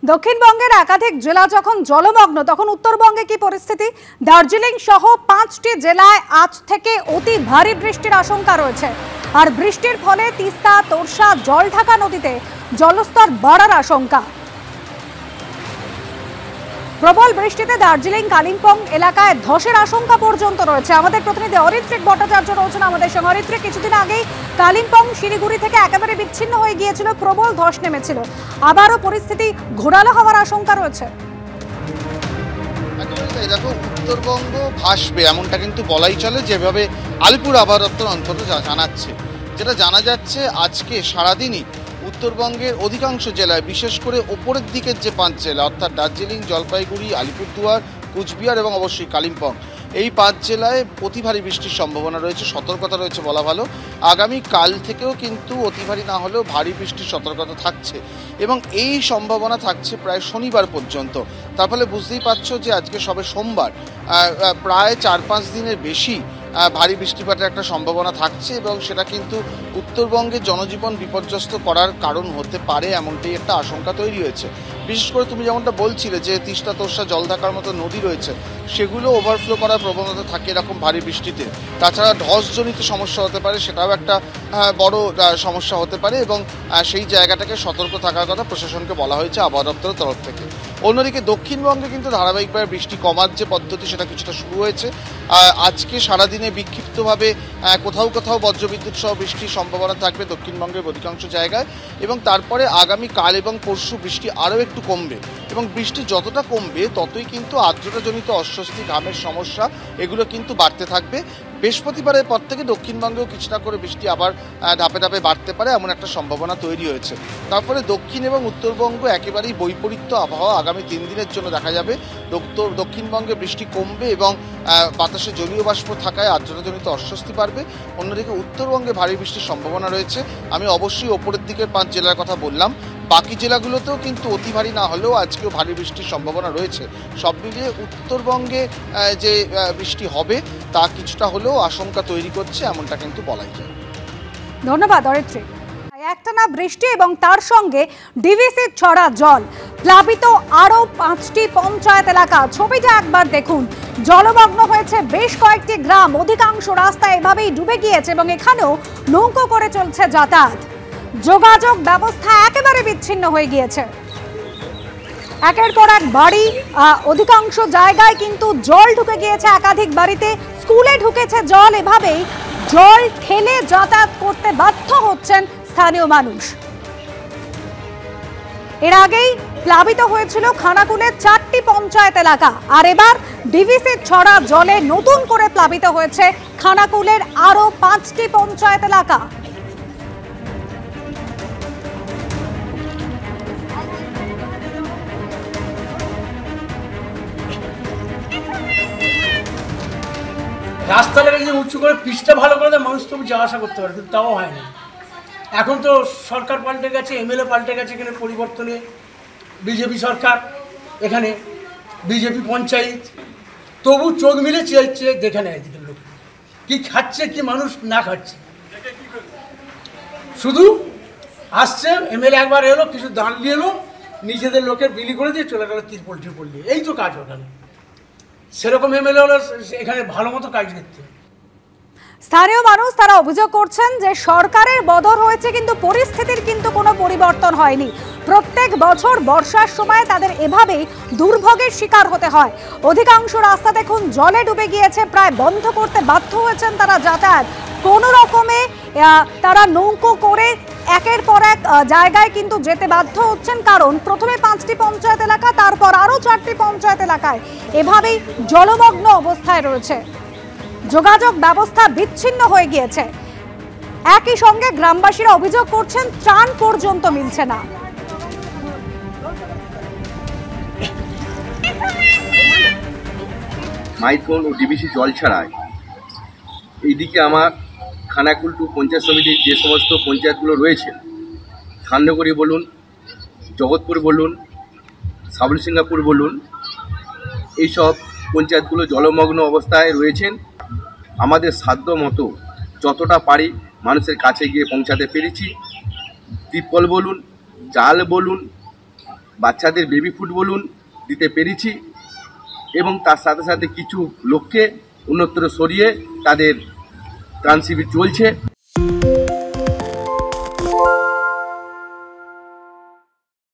দক্ষিণবঙ্গের একাধিক জেলা যখন জলমগ্ন তখন উত্তরবঙ্গে কি পরিস্থিতি? দার্জিলিং সহ 5টি জেলায় আজ থেকে অতি ভারী বৃষ্টির আশঙ্কা রয়েছে। আর বৃষ্টির ফলে তিস্তা, তোরসা, জলঢাকা নদীতে জলস্তর বাড়ার আশঙ্কা। প্রবল বৃষ্টিতে দার্জিলিং, কালিম্পং এলাকায় ধসের আশঙ্কা পর্যন্ত রয়েছে। আমাদের প্রতিনিধি অরিত্রিক ভট্টাচার্য রয়েছেন আমাদের সঙ্গে। অরিত্রিক, কিছুদিন আগেই কালিম্পং শিলিগুড়ি থেকে একেবারে বিচ্ছিন্ন হয়ে গিয়েছিল, প্রবল ধস নেমেছিল, আবারও পরিস্থিতি ঘোরালো হওয়ার আশঙ্কা রয়েছে। দেখো, উত্তরবঙ্গ ভাসবে এমনটা কিন্তু বলাই চলে, যেভাবে আলিপুর আবহাওয়া দপ্তর অন্তত জানাচ্ছে। যেটা জানা যাচ্ছে, আজকে সারাদিনই উত্তরবঙ্গের অধিকাংশ জেলায়, বিশেষ করে ওপরের দিকের যে 5 জেলা অর্থাৎ দার্জিলিং, জলপাইগুড়ি, আলিপুরদুয়ার, কুচবিহার এবং অবশ্যই কালিম্পং, এই 5 জেলায় অতি ভারী বৃষ্টির সম্ভাবনা রয়েছে, সতর্কতা রয়েছে বলা ভালো। আগামী কাল থেকেও কিন্তু অতি ভারী না হলেও ভারী বৃষ্টির সতর্কতা থাকছে এবং এই সম্ভাবনা থাকছে প্রায় শনিবার পর্যন্ত। তার ফলে বুঝতেই পারছো যে আজকে সবে সোমবার, প্রায় 4-5 দিনের বেশি ভারী বৃষ্টিপাতের একটা সম্ভাবনা থাকছে এবং সেটা কিন্তু উত্তরবঙ্গের জনজীবন বিপর্যস্ত করার কারণ হতে পারে, এমনটাই একটা আশঙ্কা তৈরি হয়েছে। বিশেষ করে তুমি যেমনটা বলছিলে যে তিস্তা, তোরসা, জলঢাকার মতো নদী রয়েছে, সেগুলো ওভারফ্লো করার প্রবণতা থাকে এরকম ভারী বৃষ্টিতে। তাছাড়া ধসজনিত সমস্যা হতে পারে, সেটাও একটা বড় সমস্যা হতে পারে এবং সেই জায়গাটাকে সতর্ক থাকার কথা প্রশাসনকে বলা হয়েছে আবহাওয়া দপ্তরের তরফ থেকে। অন্যদিকে দক্ষিণবঙ্গে কিন্তু ধারাবাহিকভাবে বৃষ্টি কমার যে পদ্ধতি, সেটা কিছুটা শুরু হয়েছে। আজকে সারাদিনে বিক্ষিপ্তভাবে কোথাও কোথাও বজ্রবিদ্যুৎ সহ বৃষ্টির সম্ভাবনা থাকবে দক্ষিণবঙ্গের অধিকাংশ জায়গায় এবং তারপরে আগামী কাল এবং পরশু বৃষ্টি আরও একটু কমবে এবং বৃষ্টি যতটা কমবে ততই কিন্তু আর্দ্রতাজনিত অস্বস্তি, ঘামের সমস্যা এগুলো কিন্তু বাড়তে থাকবে। বৃহস্পতিবারের পর থেকে দক্ষিণবঙ্গেও কিছুটা করে বৃষ্টি আবার ধাপে ধাপে বাড়তে পারে, এমন একটা সম্ভাবনা তৈরি হয়েছে। তারপরে দক্ষিণ এবং উত্তরবঙ্গ একেবারেই বৈপরীত্য আবহাওয়া আগামী 3 দিনের জন্য দেখা যাবে। দক্ষিণবঙ্গে বৃষ্টি কমবে এবং বাতাসে জলীয় বাষ্প থাকায় আর্দ্রতাজনিত অস্বস্তি বাড়বে। অন্যদিকে উত্তরবঙ্গে ভারী বৃষ্টির সম্ভাবনা রয়েছে। আমি অবশ্যই ওপরের দিকের 5 জেলার কথা বললাম, বাকি জেলাগুলোতেও কিন্তু অতি ভারী না হলেও আজকেও ভারী বৃষ্টির সম্ভাবনা রয়েছে। সব মিলিয়ে উত্তরবঙ্গে যে বৃষ্টি হবে তা কিছুটা হলেও আশঙ্কা তৈরি করছে, এমনটা কিন্তু বলাই যায়। ধন্যবাদ অরিত্রিক। একটানা বৃষ্টি এবং তার সঙ্গে ডিভিসির ছড়া জল, প্লাবিত আরও 5টি পঞ্চায়েত এলাকা। ছবিটা একবার দেখুন, জলমগ্ন হয়েছে বেশ কয়েকটি গ্রাম, অধিকাংশ রাস্তা এভাবেই ডুবে গিয়েছে এবং এখানেও নৌকো করে চলছে যাতায়াত। যোগাযোগ ব্যবস্থা একেবারে বিচ্ছিন্ন হয়ে গিয়েছে। একের পর এক বাড়ি, অধিকাংশ জায়গায় কিন্তু জল ঢুকে গিয়েছে, একাধিক বাড়িতে স্কুলে ঢুকেছে জল। এভাবেই জল ঠেলে যাতায়াত করতে বাধ্য হচ্ছেন স্থানীয় মানুষ। এর আগেই প্লাবিত হয়েছিল খানাকুলের 4টি পঞ্চায়েত এলাকা, আর এবার ডিভিসির ছড়া জলে নতুন করে প্লাবিত হয়েছে খানাকুলের আরো 5টি পঞ্চায়েত এলাকা। রাস্তাটাকে যে উঁচু করে পিচটা ভালো করে দেয়, মানুষ তবু যাওয়া আসা করতে পারে, কিন্তু তাও হয়নি। এখন তো সরকার পাল্টে গেছে, এমএলএ পাল্টে গেছে, এখানে পরিবর্তনে বিজেপি সরকার, এখানে বিজেপি পঞ্চায়েত, তবু চোখ মিলে চেয়ে দেখে নেয় এদিকের লোক কী খাচ্ছে, কি মানুষ না খাচ্ছে। শুধু আসছে এমএলএ একবার এলো, কিছু দান নিয়ে এলো, নিজেদের লোকের বিলি করে দিয়ে চলে গেল তিরপল দিয়ে, এই তো কাজ ওখানে। সেরকম এমএলএ হলো এখানে ভালো মতো কাজ করতে। স্থানীয় মানুষ তারা অভিযোগ করছেন যে সরকারের বদল হয়েছে কিন্তু পরিস্থিতির কিন্তু কোনো পরিবর্তন হয়নি। প্রত্যেক বছর বর্ষার সময় তাদের এভাবেই দুর্ভোগের শিকার হতে হয়। অধিকাংশ রাস্তা দেখুন জলে ডুবে গিয়েছে, প্রায় বন্ধ করতে বাধ্য হয়েছেন তারা যাতায়াত। কোনো রকমে তারা নৌকো করে একের পর এক জায়গায় কিন্তু যেতে বাধ্য হচ্ছেন, কারণ প্রথমে 5টি পঞ্চায়েত এলাকা, তারপর আরো 4টি পঞ্চায়েত এলাকায় এভাবেই জলমগ্ন অবস্থায় রয়েছে। যোগাযোগ ব্যবস্থা বিচ্ছিন্ন হয়ে গিয়েছে। একই সঙ্গে গ্রামবাসীরা অভিযোগ করছেন ত্রাণ পর্যন্ত মিলছে না। মাইথন ও ডিবিসি জল ছাড়ায় এইদিকে আমার খানাকুল টু পঞ্চায়েত সমিতির যে সমস্ত পঞ্চায়েতগুলো রয়েছে, ধান্যগড়ি বলুন, জগৎপুর বলুন, সাবল সিঙ্গাপুর বলুন, এইসব পঞ্চায়েতগুলো জলমগ্ন অবস্থায় রয়েছেন। আমাদের সাধ্য মতো যতটা পারি মানুষের কাছে গিয়ে পৌঁছাতে পেরেছি। তিরপল বলুন, চাল বলুন, বাচ্চাদের বেবি ফুড বলুন দিতে পেরেছি, এবং তার সাথে সাথে কিছু লোককে অন্যত্র সরিয়ে তাদের ত্রাণ শিবির চলছে।